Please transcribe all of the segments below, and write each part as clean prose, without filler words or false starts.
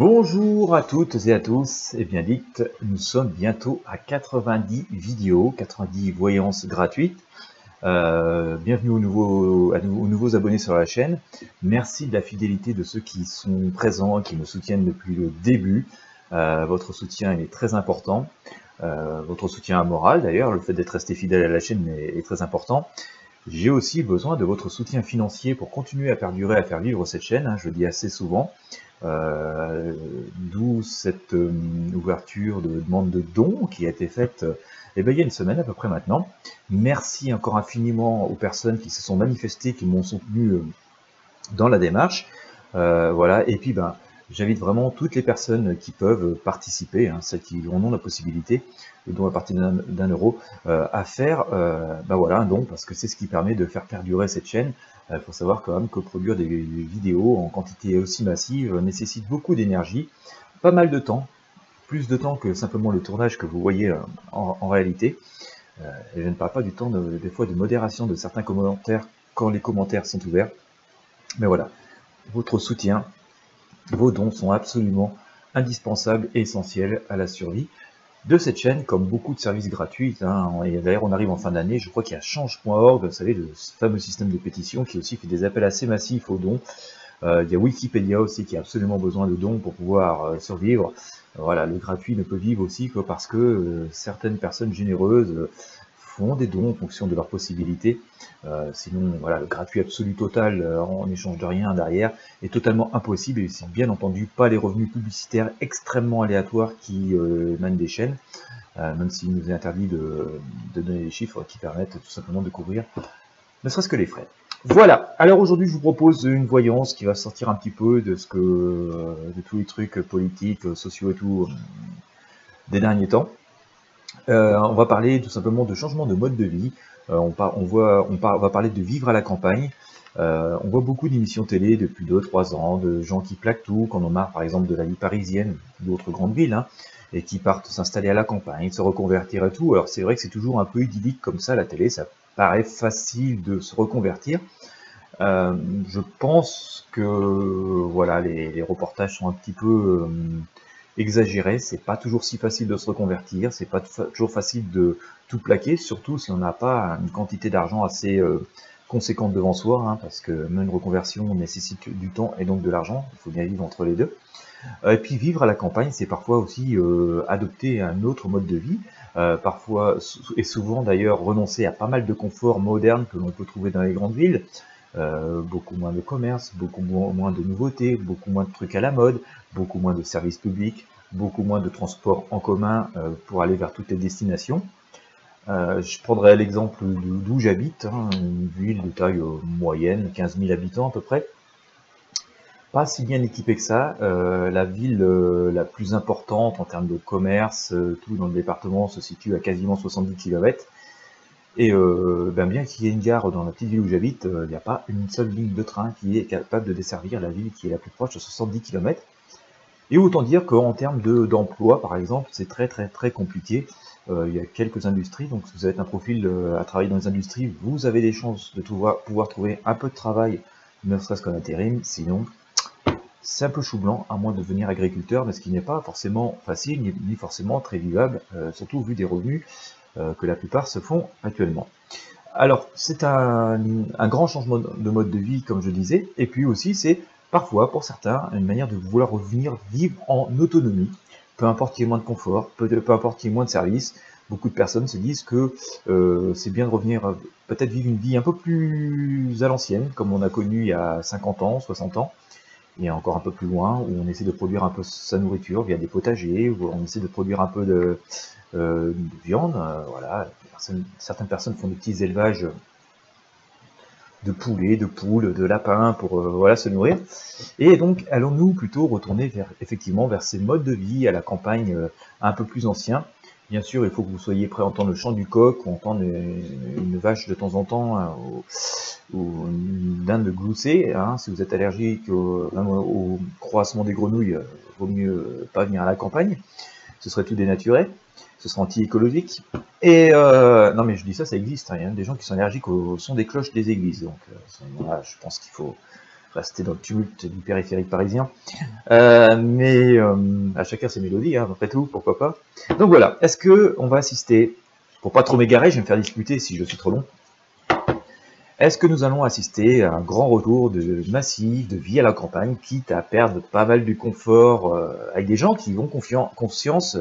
Bonjour à toutes et à tous, et bien dites, nous sommes bientôt à 90 vidéos, 90 voyances gratuites. Bienvenue aux nouveaux abonnés sur la chaîne. Merci de la fidélité de ceux qui sont présents, qui nous soutiennent depuis le début. Votre soutien est très important. Votre soutien moral d'ailleurs, le fait d'être resté fidèle à la chaîne est très important. J'ai aussi besoin de votre soutien financier pour continuer à perdurer, à faire vivre cette chaîne, hein, je le dis assez souvent. D'où cette ouverture de demande de dons qui a été faite il y a une semaine à peu près maintenant. Merci encore infiniment aux personnes qui se sont manifestées, qui m'ont soutenu dans la démarche. Voilà, et puis j'invite vraiment toutes les personnes qui peuvent participer, hein, celles qui en ont la possibilité, le don à partir d'un euro, à faire voilà, un don, parce que c'est ce qui permet de faire perdurer cette chaîne. Il faut savoir quand même que produire des vidéos en quantité aussi massive nécessite beaucoup d'énergie, pas mal de temps, plus de temps que simplement le tournage que vous voyez en réalité. Et je ne parle pas du temps des fois de modération de certains commentaires quand les commentaires sont ouverts. Mais voilà, votre soutien, vos dons sont absolument indispensables et essentiels à la survie de cette chaîne, comme beaucoup de services gratuits, hein. Et d'ailleurs on arrive en fin d'année, je crois qu'il y a change.org, vous savez, le fameux système de pétition qui aussi fait des appels assez massifs aux dons. Il y a Wikipédia aussi qui a absolument besoin de dons pour pouvoir survivre. Voilà, le gratuit ne peut vivre aussi que parce que certaines personnes généreuses font des dons en fonction de leurs possibilités. Sinon, voilà, le gratuit absolu total en échange de rien derrière est totalement impossible, et c'est bien entendu pas les revenus publicitaires extrêmement aléatoires qui émanent des chaînes, même s'il nous est interdit de donner des chiffres qui permettent tout simplement de couvrir ne serait-ce que les frais. Voilà, alors aujourd'hui je vous propose une voyance qui va sortir un petit peu de de tous les trucs politiques, sociaux et tout des derniers temps. On va parler tout simplement de changement de mode de vie. On va parler de vivre à la campagne. On voit beaucoup d'émissions télé depuis 2-3 ans, de gens qui plaquent tout, quand on en marre par exemple de la vie parisienne, d'autres grandes villes, hein, et qui partent s'installer à la campagne, se reconvertir et tout. Alors c'est vrai que c'est toujours un peu idyllique comme ça, la télé, ça paraît facile de se reconvertir. Je pense que voilà, les reportages sont un petit peu exagéré, c'est pas toujours si facile de se reconvertir, c'est pas toujours facile de tout plaquer, surtout si on n'a pas une quantité d'argent assez conséquente devant soi, hein, parce que même une reconversion nécessite du temps et donc de l'argent, il faut bien vivre entre les deux. Et puis vivre à la campagne, c'est parfois aussi adopter un autre mode de vie, parfois et souvent d'ailleurs renoncer à pas mal de confort moderne que l'on peut trouver dans les grandes villes. Beaucoup moins de commerce, beaucoup moins de nouveautés, beaucoup moins de trucs à la mode, beaucoup moins de services publics, beaucoup moins de transports en commun pour aller vers toutes les destinations. Je prendrai l'exemple d'où j'habite, hein, une ville de taille moyenne, 15 000 habitants à peu près. Pas si bien équipée que ça. La ville la plus importante en termes de commerce, tout dans le département, se situe à quasiment 70 km. Et bien qu'il y ait une gare dans la petite ville où j'habite, il n'y a pas une seule ligne de train qui est capable de desservir la ville qui est la plus proche de 70 km. Et autant dire qu'en termes d'emploi, par exemple, c'est très compliqué. Il y a quelques industries, donc si vous avez un profil à travailler dans les industries, vous avez des chances de pouvoir trouver un peu de travail, ne serait-ce qu'en intérim. Sinon, c'est un peu chou blanc, à moins de devenir agriculteur, mais ce qui n'est pas forcément facile, ni forcément très vivable, surtout au vu des revenus que la plupart se font actuellement. Alors, c'est un grand changement de mode de vie, comme je disais, et puis aussi, c'est parfois, pour certains, une manière de vouloir revenir vivre en autonomie, peu importe qu'il y ait moins de confort, peu importe qu'il y ait moins de services. Beaucoup de personnes se disent que c'est bien de revenir, peut-être vivre une vie un peu plus à l'ancienne, comme on a connu il y a 50 ans, 60 ans, et encore un peu plus loin, où on essaie de produire un peu sa nourriture via des potagers, où on essaie de produire un peu de viande, voilà. Certaines personnes font des petits élevages de poulets, de poules, de lapins pour voilà, se nourrir. Et donc, allons-nous plutôt retourner effectivement vers ces modes de vie à la campagne un peu plus anciens. Bien sûr, il faut que vous soyez prêt à entendre le chant du coq, ou entendre une vache de temps en temps, hein, ou une dinde glousser. Hein. Si vous êtes allergique au croassement des grenouilles, vaut mieux pas venir à la campagne. Ce serait tout dénaturé, ce serait anti-écologique. Et non mais je dis ça, ça existe, hein. Il y a des gens qui sont allergiques au son des cloches des églises, donc voilà, je pense qu'il faut rester dans le tumulte du périphérique parisien. Mais à chacun ses mélodies, hein, après tout, pourquoi pas. Donc voilà, est-ce que on va assister, pour pas trop m'égarer, je vais me faire discuter si je suis trop long. Est-ce que nous allons assister à un grand retour de massif, de vie à la campagne, quitte à perdre pas mal du confort avec des gens qui ont conscience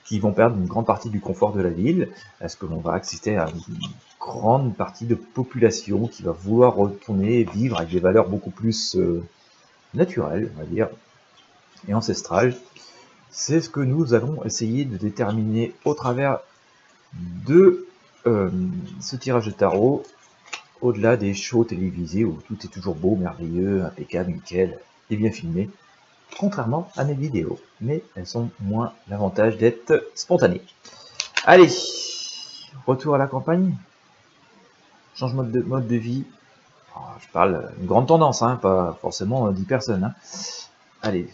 qui vont perdre une grande partie du confort de la ville? Est-ce que l'on va assister à une grande partie de population qui va vouloir retourner vivre avec des valeurs beaucoup plus naturelles, on va dire, et ancestrales? C'est ce que nous allons essayer de déterminer au travers de ce tirage de tarot, au-delà des shows télévisés où tout est toujours beau, merveilleux, impeccable, nickel et bien filmé, contrairement à mes vidéos, mais elles ont moins l'avantage d'être spontanées. Allez, retour à la campagne, changement de mode de vie. Alors, je parle une grande tendance, hein, pas forcément 10 personnes. Hein. Allez.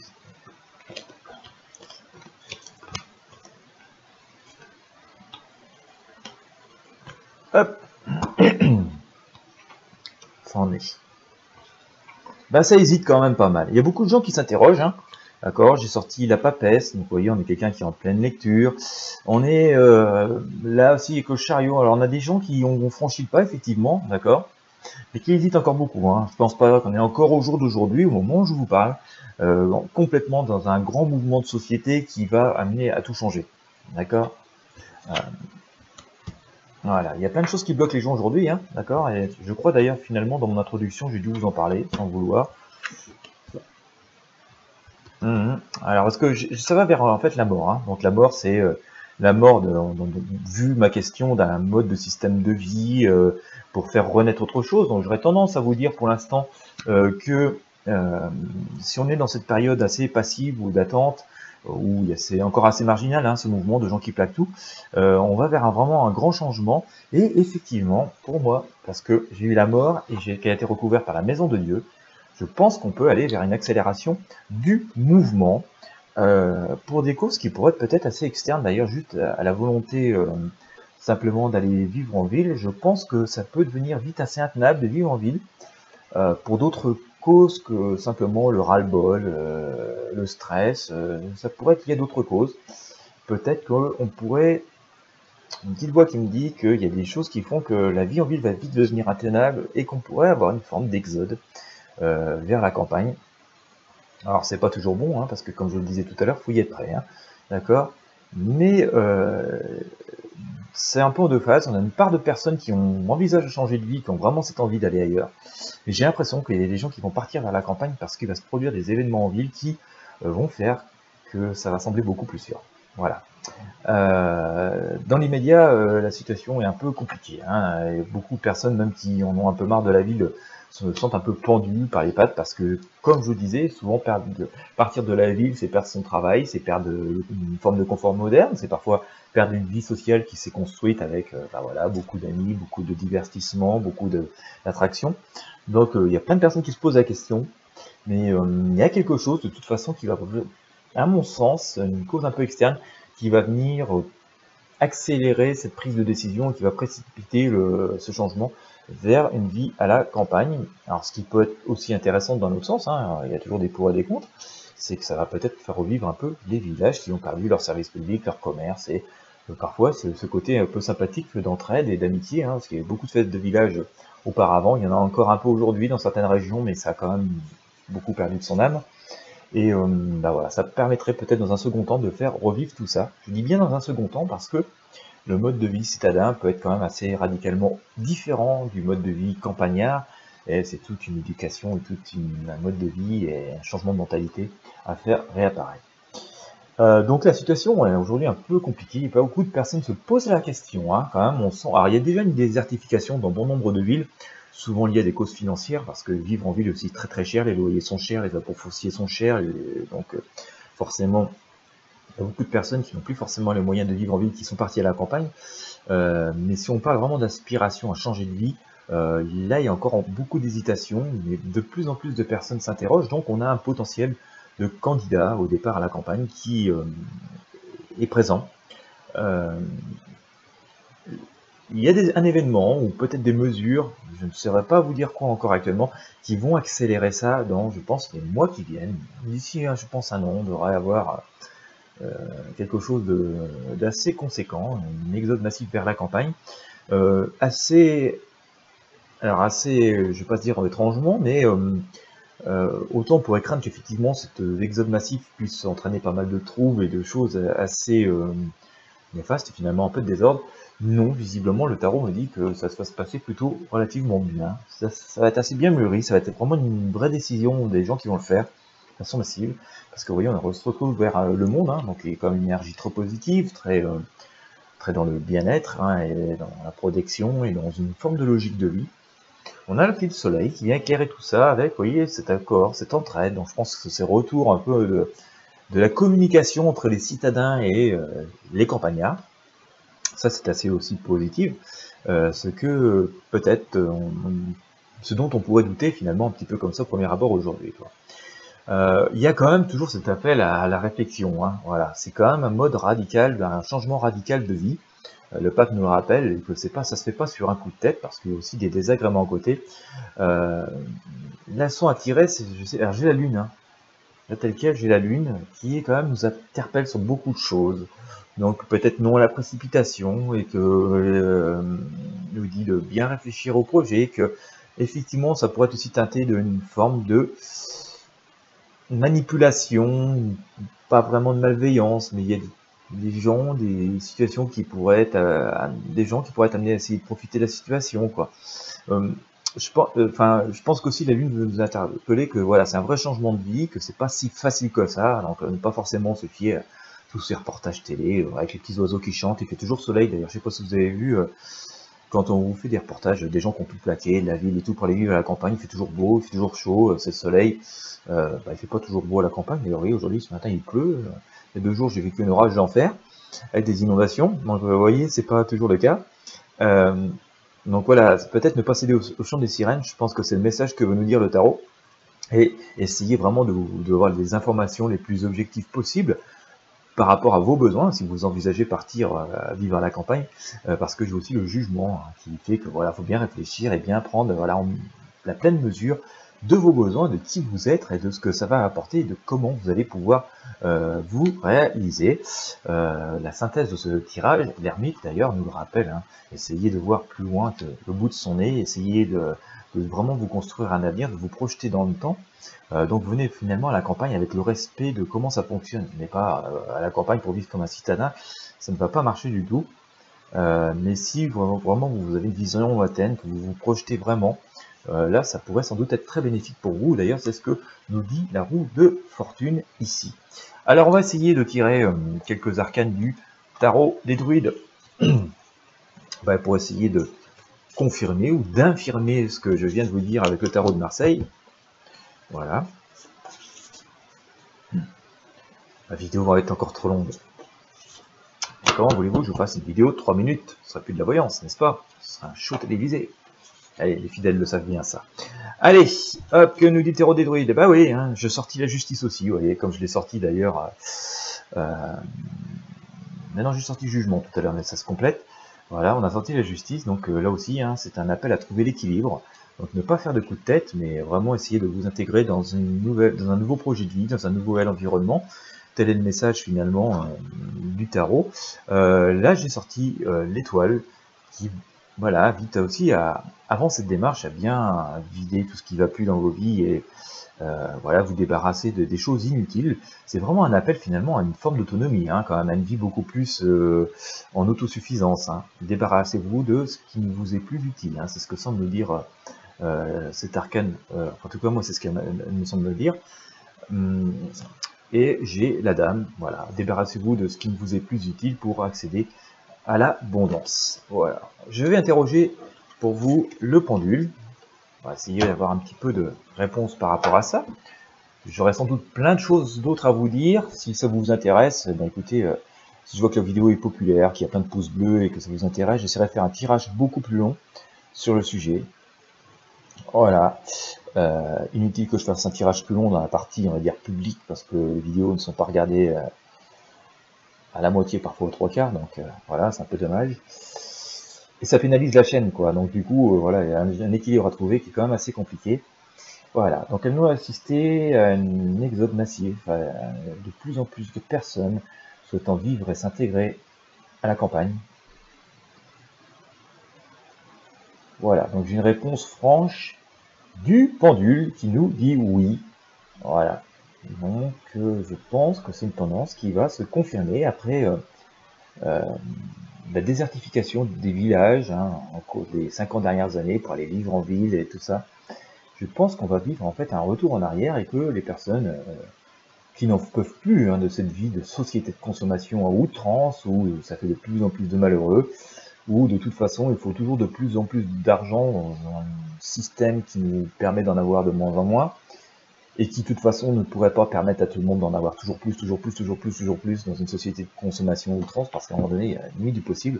Hop. Ça en est. Ben, ça hésite quand même pas mal. Il y a beaucoup de gens qui s'interrogent. Hein. D'accord, j'ai sorti la papesse, donc vous voyez, on est quelqu'un qui est en pleine lecture. On est là aussi avec le chariot. Alors on a des gens qui ont franchi le pas, effectivement, d'accord, mais qui hésitent encore beaucoup. Hein. Je pense pas qu'on est encore au jour d'aujourd'hui, au moment où je vous parle, complètement dans un grand mouvement de société qui va amener à tout changer. D'accord. Voilà, il y a plein de choses qui bloquent les gens aujourd'hui, hein, d'accord, et je crois d'ailleurs finalement dans mon introduction j'ai dû vous en parler, sans le vouloir. Alors, parce que ça va vers en fait la mort, hein. Donc la mort c'est la mort, vu ma question d'un mode de système de vie pour faire renaître autre chose, donc j'aurais tendance à vous dire pour l'instant que si on est dans cette période assez passive ou d'attente, où c'est encore assez marginal, hein, ce mouvement de gens qui plaquent tout, on va vers vraiment un grand changement, et effectivement, pour moi, parce que j'ai eu la mort et qui a été recouvert par la maison de Dieu, je pense qu'on peut aller vers une accélération du mouvement, pour des causes qui pourraient être peut-être assez externes, d'ailleurs juste à la volonté simplement d'aller vivre en ville. Je pense que ça peut devenir vite assez intenable de vivre en ville, pour d'autres causes que simplement le ras-le-bol, le stress, ça pourrait être lié à d'autres causes. Peut-être qu'on pourrait, une petite voix qui me dit qu'il y a des choses qui font que la vie en ville va vite devenir intenable et qu'on pourrait avoir une forme d'exode vers la campagne. Alors c'est pas toujours bon, hein, parce que comme je le disais tout à l'heure, faut y être prêt, hein, d'accord. Mais c'est un peu en deux phases. On a une part de personnes qui envisagent de changer de vie, qui ont vraiment cette envie d'aller ailleurs. Et j'ai l'impression qu'il y a des gens qui vont partir vers la campagne parce qu'il va se produire des événements en ville qui vont faire que ça va sembler beaucoup plus sûr. Voilà. Dans l'immédiat, la situation est un peu compliquée. Hein. Et beaucoup de personnes, même qui en ont un peu marre de la ville, se sentent un peu pendus par les pattes parce que, comme je vous disais, souvent partir de la ville, c'est perdre son travail, c'est perdre une forme de confort moderne, c'est parfois perdre une vie sociale qui s'est construite avec voilà, beaucoup d'amis, beaucoup de divertissement, beaucoup d'attractions. Donc il y a plein de personnes qui se posent la question, mais il y a quelque chose de toute façon qui va, à mon sens, une cause un peu externe, qui va venir accélérer cette prise de décision et qui va précipiter ce changement vers une vie à la campagne. Alors ce qui peut être aussi intéressant dans l'autre sens, hein, il y a toujours des pour et des contre, c'est que ça va peut-être faire revivre un peu les villages qui ont perdu leur service public, leur commerce, et parfois ce côté un peu sympathique d'entraide et d'amitié, hein, parce qu'il y a beaucoup de fêtes de village auparavant, il y en a encore un peu aujourd'hui dans certaines régions, mais ça a quand même beaucoup perdu de son âme. Et voilà, ça permettrait peut-être dans un second temps de faire revivre tout ça. Je dis bien dans un second temps parce que le mode de vie citadin peut être quand même assez radicalement différent du mode de vie campagnard, et c'est toute une éducation et un mode de vie et un changement de mentalité à faire réapparaître. Donc la situation est aujourd'hui un peu compliquée, et pas beaucoup de personnes se posent la question, hein, quand même, on sent. Alors il y a déjà une désertification dans bon nombre de villes, souvent liées à des causes financières, parce que vivre en ville est aussi très très cher, les loyers sont chers, les apports fonciers sont chers, donc forcément il y a beaucoup de personnes qui n'ont plus forcément les moyens de vivre en ville, qui sont parties à la campagne. Mais si on parle vraiment d'aspiration à changer de vie, là il y a encore beaucoup d'hésitation, mais de plus en plus de personnes s'interrogent, donc on a un potentiel de candidat au départ à la campagne qui est présent. il y a un événement ou peut-être des mesures, je ne saurais pas vous dire quoi encore actuellement, qui vont accélérer ça dans, je pense, les mois qui viennent. D'ici, je pense, un an, on devrait avoir quelque chose d'assez conséquent, un exode massif vers la campagne, assez, alors assez, je ne vais pas se dire étrangement, mais autant on pourrait craindre qu'effectivement cet exode massif puisse entraîner pas mal de troubles et de choses assez néfastes, finalement un peu de désordre. Non, visiblement le tarot me dit que ça va se passer plutôt relativement bien. Ça va être assez bien mûri, ça va être vraiment une vraie décision des gens qui vont le faire de façon massive. Parce que vous voyez, on se retrouve vers le monde, hein, donc il y a quand même une énergie trop positive, très dans le bien-être, hein, et dans la protection et dans une forme de logique de vie. On a le petit soleil qui vient éclairer tout ça avec, vous voyez, cet accord, cette entraide. Donc je pense que c'est retour un peu de la communication entre les citadins et les campagnards. Ça, c'est assez aussi positif. Ce que peut-être, ce dont on pourrait douter finalement un petit peu comme ça au premier abord aujourd'hui. Il y a quand même toujours cet appel à la réflexion. Hein, voilà, c'est quand même un mode radical, un changement radical de vie. Le pape nous le rappelle que ça se fait pas sur un coup de tête parce qu'il y a aussi des désagréments à côté. La leçon à tirer, c'est, alors j'ai la lune, hein. Là tel quel, j'ai la lune qui quand même nous interpelle sur beaucoup de choses. Donc peut-être non à la précipitation et que nous dit de bien réfléchir au projet, que effectivement ça pourrait être aussi teinté d'une forme de manipulation, pas vraiment de malveillance, mais il y a des gens, des situations qui pourraient être, des gens qui pourraient être amenés à essayer de profiter de la situation, quoi. Je pense qu'aussi la Lune veut nous interpeller que voilà, c'est un vrai changement de vie, que c'est pas si facile que ça, donc ne pas forcément se fier à tous ces reportages télé avec les petits oiseaux qui chantent. Il fait toujours soleil d'ailleurs, je sais pas si vous avez vu quand on vous fait des reportages des gens qui ont tout plaqué, la ville et tout pour aller vivre à la campagne, il fait toujours beau, il fait toujours chaud, c'est le soleil. Il fait pas toujours beau à la campagne, d'ailleurs oui, aujourd'hui ce matin il pleut. Il y a 2 jours j'ai vécu un orage d'enfer avec des inondations, donc vous voyez c'est pas toujours le cas. Donc voilà, peut-être ne pas céder au chant des sirènes, je pense que c'est le message que veut nous dire le tarot, et essayer vraiment de avoir les informations les plus objectives possibles par rapport à vos besoins, si vous envisagez partir vivre à la campagne, parce que j'ai aussi le jugement hein, qui fait que voilà, faut bien réfléchir et bien prendre voilà, la pleine mesure de vos besoins, de qui vous êtes et de ce que ça va apporter et de comment vous allez pouvoir vous réaliser. La synthèse de ce tirage, l'ermite d'ailleurs nous le rappelle, hein, essayez de voir plus loin que le bout de son nez, essayez de vraiment vous construire un avenir, de vous projeter dans le temps. Donc venez finalement à la campagne avec le respect de comment ça fonctionne. Vous n'êtes pas à la campagne pour vivre comme un citadin, ça ne va pas marcher du tout. Mais si vraiment vous avez une vision lointaine, que vous vous projetez vraiment, là ça pourrait sans doute être très bénéfique pour vous. D'ailleurs c'est ce que nous dit la roue de fortune ici. Alors on va essayer de tirer quelques arcanes du tarot des druides pour essayer de confirmer ou d'infirmer ce que je viens de vous dire avec le tarot de Marseille. Voilà. La vidéo va être encore trop longue. Et comment voulez-vous que je vous fasse une vidéo de 3 minutes? Ce sera plus de la voyance, n'est-ce pas? Ce sera un show télévisé. Allez, les fidèles le savent bien ça. Allez, hop, que nous dit Tarot des druides? Bah oui, hein, je sortis la justice aussi, vous voyez, comme je l'ai sorti d'ailleurs. Maintenant j'ai sorti jugement tout à l'heure, mais ça se complète. Voilà, on a sorti la justice, donc là aussi, hein, c'est un appel à trouver l'équilibre. Donc ne pas faire de coups de tête, mais vraiment essayer de vous intégrer dans un nouveau projet de vie, dans un nouvel environnement. Tel est le message finalement du tarot. Là j'ai sorti l'étoile qui voilà, invite aussi avant cette démarche à bien vider tout ce qui ne va plus dans vos vies et voilà, vous débarrasser des choses inutiles. C'est vraiment un appel finalement à une forme d'autonomie, hein, quand même, à une vie beaucoup plus en autosuffisance. Hein. Débarrassez-vous de ce qui ne vous est plus utile. Hein. C'est ce que semble nous dire cet arcane, en tout cas moi c'est ce qu'elle me semble me dire. Et j'ai la dame, voilà, débarrassez-vous de ce qui ne vous est plus utile pour accéder à l'abondance. Voilà. Je vais interroger pour vous le pendule. On va essayer d'avoir un petit peu de réponse par rapport à ça. J'aurai sans doute plein de choses d'autres à vous dire. Si ça vous intéresse, ben écoutez, si je vois que la vidéo est populaire, qu'il y a plein de pouces bleus et que ça vous intéresse, j'essaierai de faire un tirage beaucoup plus long sur le sujet. Voilà. Inutile que je fasse un tirage plus long dans la partie, on va dire, publique, parce que les vidéos ne sont pas regardées à la moitié, parfois aux 3/4, donc voilà, c'est un peu dommage. et ça pénalise la chaîne, quoi. Donc du coup, voilà, il y a un équilibre à trouver qui est quand même assez compliqué. Voilà, donc elle nous a assisté à un exode massif, de plus en plus de personnes souhaitant vivre et s'intégrer à la campagne. Voilà, donc j'ai une réponse franche du pendule qui nous dit oui. Voilà, donc je pense que c'est une tendance qui va se confirmer après la désertification des villages, hein, en cours des 50 dernières années pour aller vivre en ville et tout ça. Je pense qu'on va vivre en fait un retour en arrière et que les personnes qui n'en peuvent plus, hein, de cette vie de société de consommation à outrance, où ça fait de plus en plus de malheureux, où de toute façon il faut toujours de plus en plus d'argent dans un système qui nous permet d'en avoir de moins en moins, et qui de toute façon ne pourrait pas permettre à tout le monde d'en avoir toujours plus, toujours plus, toujours plus, toujours plus dans une société de consommation à outrance, parce qu'à un moment donné, il y a la limite du possible.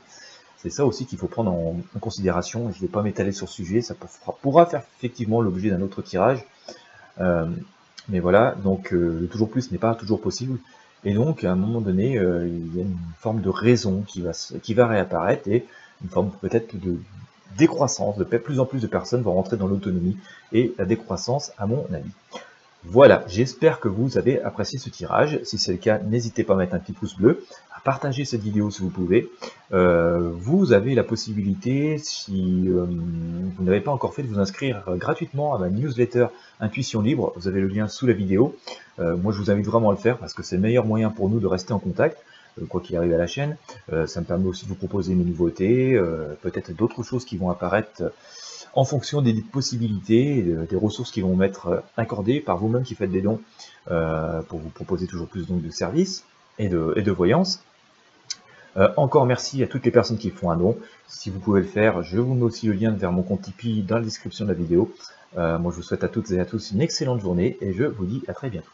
C'est ça aussi qu'il faut prendre en considération, et je ne vais pas m'étaler sur ce sujet, ça pourra faire effectivement l'objet d'un autre tirage. Mais voilà, donc le toujours plus n'est pas toujours possible, et donc à un moment donné, il y a une forme de raison qui va réapparaître, et une forme peut-être de décroissance, de plus en plus de personnes vont rentrer dans l'autonomie et la décroissance, à mon avis. Voilà, j'espère que vous avez apprécié ce tirage. Si c'est le cas, n'hésitez pas à mettre un petit pouce bleu, à partager cette vidéo si vous pouvez. Vous avez la possibilité, si vous n'avez pas encore fait, de vous inscrire gratuitement à ma newsletter Intuition Libre. Vous avez le lien sous la vidéo. Moi, je vous invite vraiment à le faire parce que c'est le meilleur moyen pour nous de rester en contact, quoi qu'il arrive à la chaîne. Ça me permet aussi de vous proposer mes nouveautés, peut-être d'autres choses qui vont apparaître en fonction des possibilités, des ressources qui vont m'être accordées par vous-même qui faites des dons, pour vous proposer toujours plus donc de services et de voyance. Encore merci à toutes les personnes qui font un don. Si vous pouvez le faire, je vous mets aussi le lien vers mon compte Tipeee dans la description de la vidéo. Moi je vous souhaite à toutes et à tous une excellente journée et je vous dis à très bientôt.